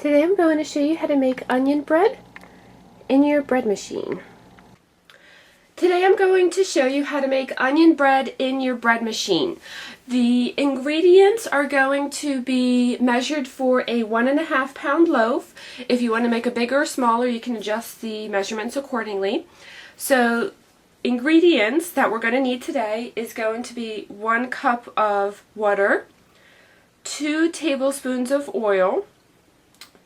Today I'm going to show you how to make onion bread in your bread machine. Today I'm going to show you how to make onion bread in your bread machine. The ingredients are going to be measured for a 1.5 pound loaf. If you want to make a bigger or smaller, you can adjust the measurements accordingly. So ingredients that we're going to need today is going to be 1 cup of water, 2 tablespoons of oil,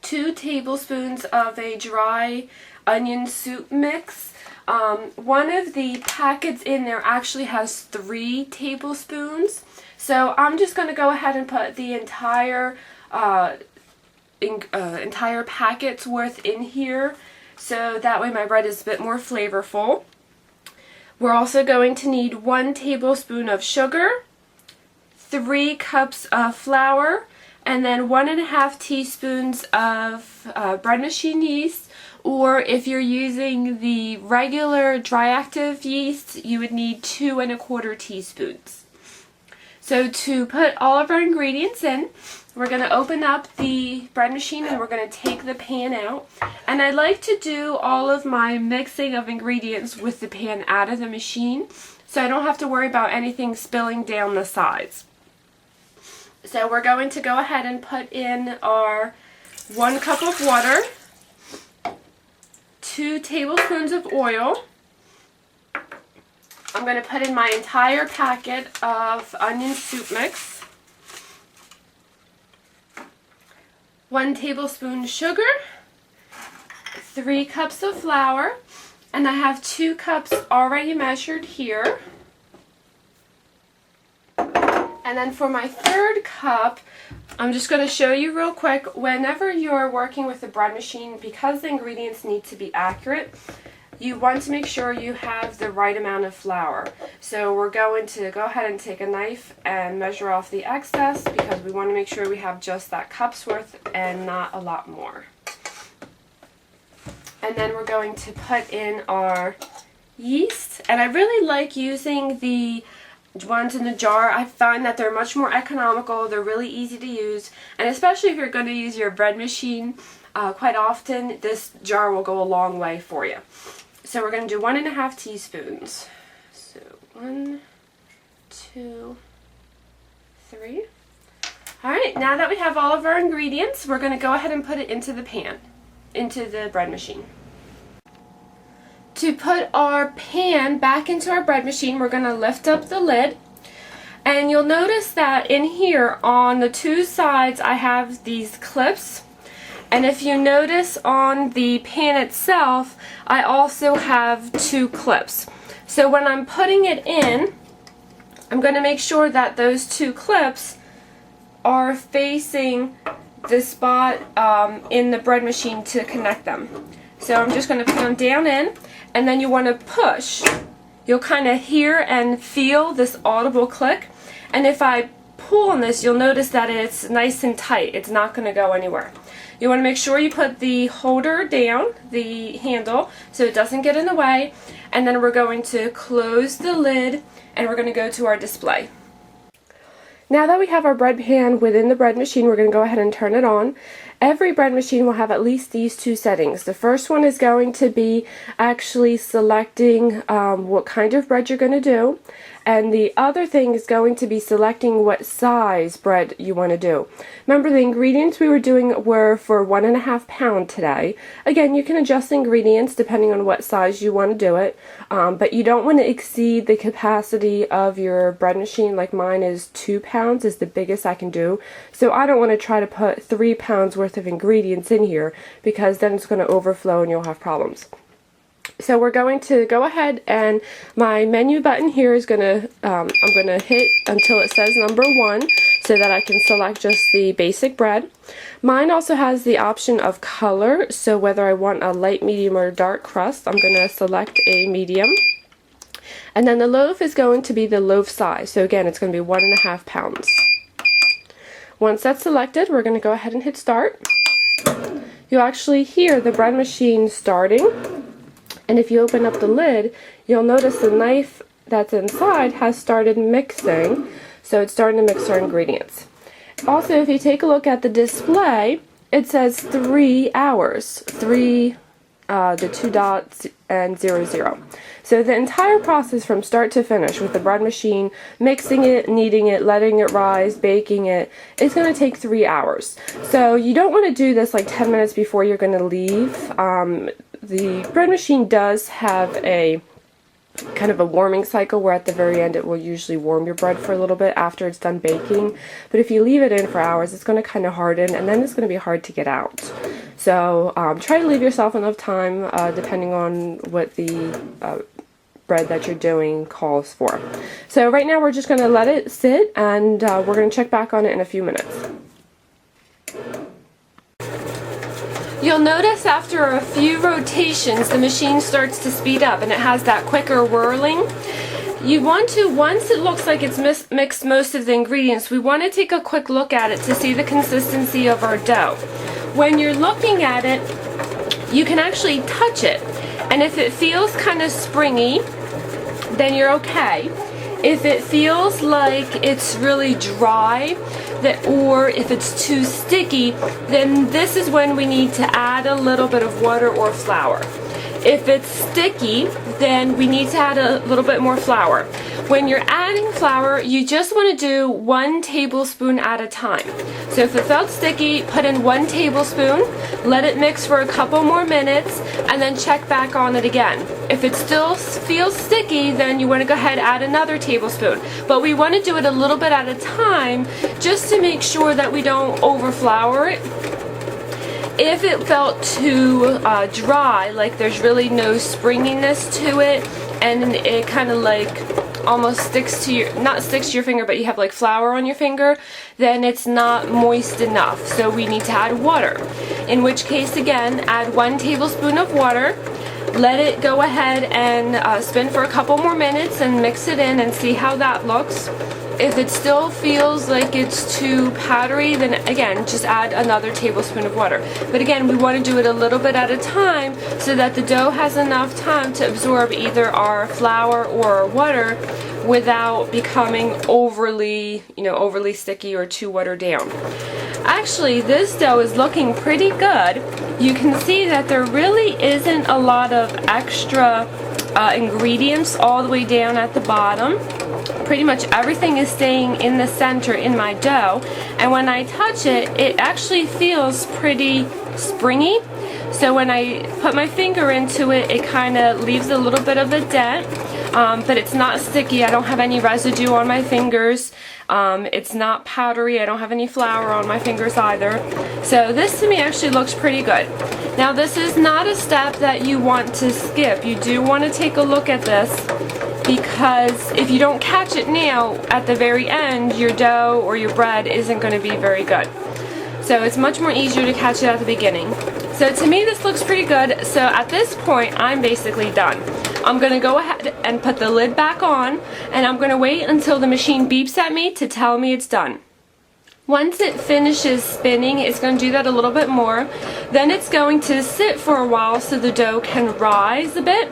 2 tablespoons of a dry onion soup mix. One of the packets in there actually has 3 tablespoons. So I'm just going to go ahead and put the entire packet's worth in here, so that way my bread is a bit more flavorful. We're also going to need 1 tablespoon of sugar, 3 cups of flour, and then 1.5 teaspoons of bread machine yeast, or if you're using the regular dry active yeast, you would need 2 1/4 teaspoons. So to put all of our ingredients in, we're going to open up the bread machine and we're going to take the pan out. And I like to do all of my mixing of ingredients with the pan out of the machine, so I don't have to worry about anything spilling down the sides. So we're going to go ahead and put in our 1 cup of water, 2 tablespoons of oil. I'm going to put in my entire packet of onion soup mix, 1 tablespoon sugar, 3 cups of flour, and I have 2 cups already measured here. And then for my 3rd cup, I'm just going to show you real quick, whenever you're working with the bread machine, because the ingredients need to be accurate, you want to make sure you have the right amount of flour. So we're going to go ahead and take a knife and measure off the excess, because we want to make sure we have just that cup's worth and not a lot more. And then we're going to put in our yeast, and I really like using the ones in the jar. I find that they're much more economical, they're really easy to use, and especially if you're going to use your bread machine quite often, this jar will go a long way for you. So we're going to do 1.5 teaspoons. So 1, 2, 3. Alright, now that we have all of our ingredients, we're going to go ahead and put it into the pan, into the bread machine. To put our pan back into our bread machine, we're going to lift up the lid, and you'll notice that in here on the 2 sides I have these clips, and if you notice on the pan itself I also have 2 clips. So when I'm putting it in, I'm going to make sure that those 2 clips are facing the spot in the bread machine to connect them. So I'm just going to put them down in, and then you want to push. You'll kind of hear and feel this audible click, and if I pull on this, you'll notice that it's nice and tight. It's not going to go anywhere. You want to make sure you put the holder down, the handle, so it doesn't get in the way, and then we're going to close the lid and we're going to go to our display. Now that we have our bread pan within the bread machine, we're going to go ahead and turn it on. Every bread machine will have at least these 2 settings. The first one is going to be actually selecting what kind of bread you're going to do, and the other thing is going to be selecting what size bread you want to do. Remember, the ingredients we were doing were for 1.5 pound today. Again, you can adjust the ingredients depending on what size you want to do it, but you don't want to exceed the capacity of your bread machine. Like mine is 2 pounds is the biggest I can do, so I don't want to try to put 3 pounds worth of ingredients in here, because then it's going to overflow and you'll have problems. So we're going to go ahead, and my menu button here is going to, I'm going to hit until it says number 1 so that I can select just the basic bread. Mine also has the option of color, so whether I want a light, medium, or dark crust, I'm going to select a medium. And then the loaf is going to be the loaf size, so again it's going to be 1.5 pounds. Once that's selected, we're going to go ahead and hit start. You'll actually hear the bread machine starting, and if you open up the lid, you'll notice the knife that's inside has started mixing, so it's starting to mix our ingredients. Also, if you take a look at the display, it says 3 hours. 3, the 2 dots and 00. So the entire process from start to finish with the bread machine, mixing it, kneading it, letting it rise, baking it, it's going to take 3 hours. So you don't want to do this like 10 minutes before you're going to leave. The bread machine does have a kind of a warming cycle where at the very end it will usually warm your bread for a little bit after it's done baking. But if you leave it in for hours, it's going to kind of harden, and then it's going to be hard to get out. So try to leave yourself enough time depending on what the bread that you're doing calls for. So right now we're just going to let it sit, and we're going to check back on it in a few minutes. You'll notice after a few rotations the machine starts to speed up and it has that quicker whirling. You want to, once it looks like it's mixed most of the ingredients, we want to take a quick look at it to see the consistency of our dough. When you're looking at it, you can actually touch it, and if it feels kind of springy, then you're okay. If it feels like it's really dry, or if it's too sticky, then this is when we need to add a little bit of water or flour. If it's sticky, then we need to add a little bit more flour. When you're adding flour, you just want to do 1 tablespoon at a time. So if it felt sticky, put in 1 tablespoon, let it mix for a couple more minutes, and then check back on it again. If it still feels sticky, then you want to go ahead and add another tablespoon. But we want to do it a little bit at a time just to make sure that we don't overflour it. If it felt too dry, like there's really no springiness to it, and it kind of like almost sticks to your, not sticks to your finger, but you have like flour on your finger, then it's not moist enough. So we need to add water. In which case, again, add 1 tablespoon of water. Let it go ahead and spin for a couple more minutes and mix it in and see how that looks. If it still feels like it's too powdery, then again, just add another tablespoon of water. But again, we want to do it a little bit at a time so that the dough has enough time to absorb either our flour or our water without becoming overly sticky or too watered down. Actually, this dough is looking pretty good. You can see that there really isn't a lot of extra ingredients all the way down at the bottom. Pretty much everything is staying in the center in my dough, and when I touch it, it actually feels pretty springy. So when I put my finger into it, it kind of leaves a little bit of a dent, but it's not sticky. I don't have any residue on my fingers. It's not powdery. I don't have any flour on my fingers either. So this to me actually looks pretty good. Now this is not a step that you want to skip. You do want to take a look at this, because if you don't catch it now, at the very end, your dough or your bread isn't going to be very good. So it's much more easier to catch it at the beginning. So to me this looks pretty good. So at this point I'm basically done. I'm going to go ahead and put the lid back on, and I'm going to wait until the machine beeps at me to tell me it's done. Once it finishes spinning, it's going to do that a little bit more. Then it's going to sit for a while so the dough can rise a bit.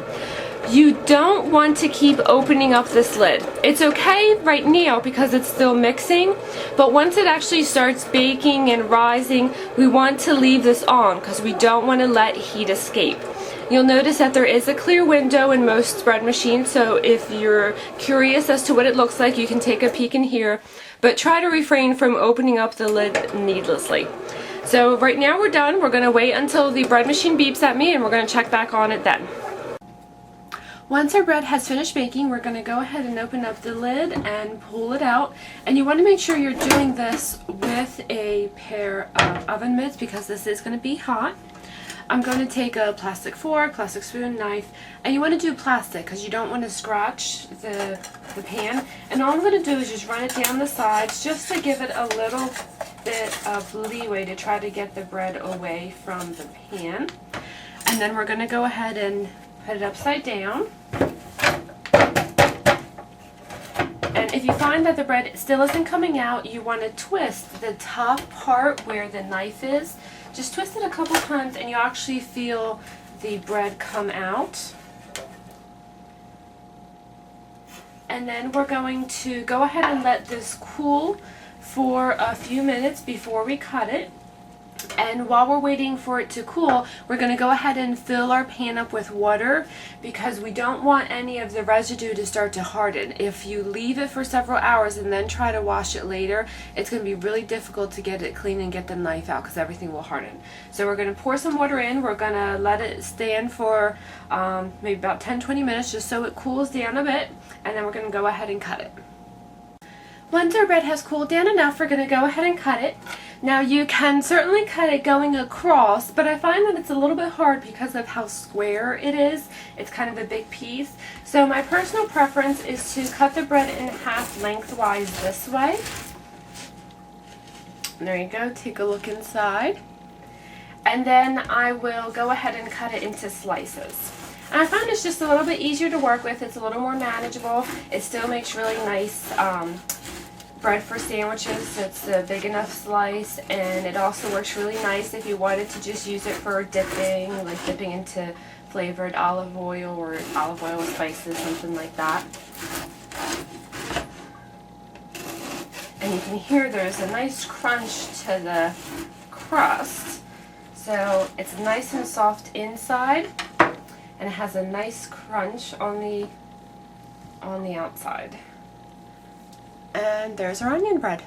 You don't want to keep opening up this lid. It's okay right now because it's still mixing, but once it actually starts baking and rising, we want to leave this on because we don't want to let heat escape. You'll notice that there is a clear window in most bread machines, so if you're curious as to what it looks like, you can take a peek in here, but try to refrain from opening up the lid needlessly. So right now we're done. We're going to wait until the bread machine beeps at me, and we're going to check back on it then. Once our bread has finished baking, we're going to go ahead and open up the lid and pull it out. And you want to make sure you're doing this with a pair of oven mitts because this is going to be hot. I'm going to take a plastic fork, plastic spoon, knife, and you want to do plastic because you don't want to scratch the pan. And all I'm going to do is just run it down the sides just to give it a little bit of leeway to try to get the bread away from the pan. And then we're going to go ahead and put it upside down. And if you find that the bread still isn't coming out, you want to twist the top part where the knife is. Just twist it a couple times and you actually feel the bread come out. And then we're going to go ahead and let this cool for a few minutes before we cut it. And while we're waiting for it to cool, we're going to go ahead and fill our pan up with water because we don't want any of the residue to start to harden. If you leave it for several hours and then try to wash it later, it's going to be really difficult to get it clean and get the knife out because everything will harden. So we're going to pour some water in. We're going to let it stand for maybe about 10-20 minutes just so it cools down a bit, and then we're going to go ahead and cut it. Once our bread has cooled down enough, we're going to go ahead and cut it. Now you can certainly cut it going across, but I find that it's a little bit hard because of how square it is. It's kind of a big piece. So my personal preference is to cut the bread in half lengthwise this way. And there you go, take a look inside. And then I will go ahead and cut it into slices. And I find it's just a little bit easier to work with. It's a little more manageable. It still makes really nice bread for sandwiches. It's a big enough slice, and it also works really nice if you wanted to just use it for dipping, like dipping into flavored olive oil or olive oil with spices, something like that. And you can hear there's a nice crunch to the crust. So it's nice and soft inside, and it has a nice crunch on the outside. And there's our onion bread.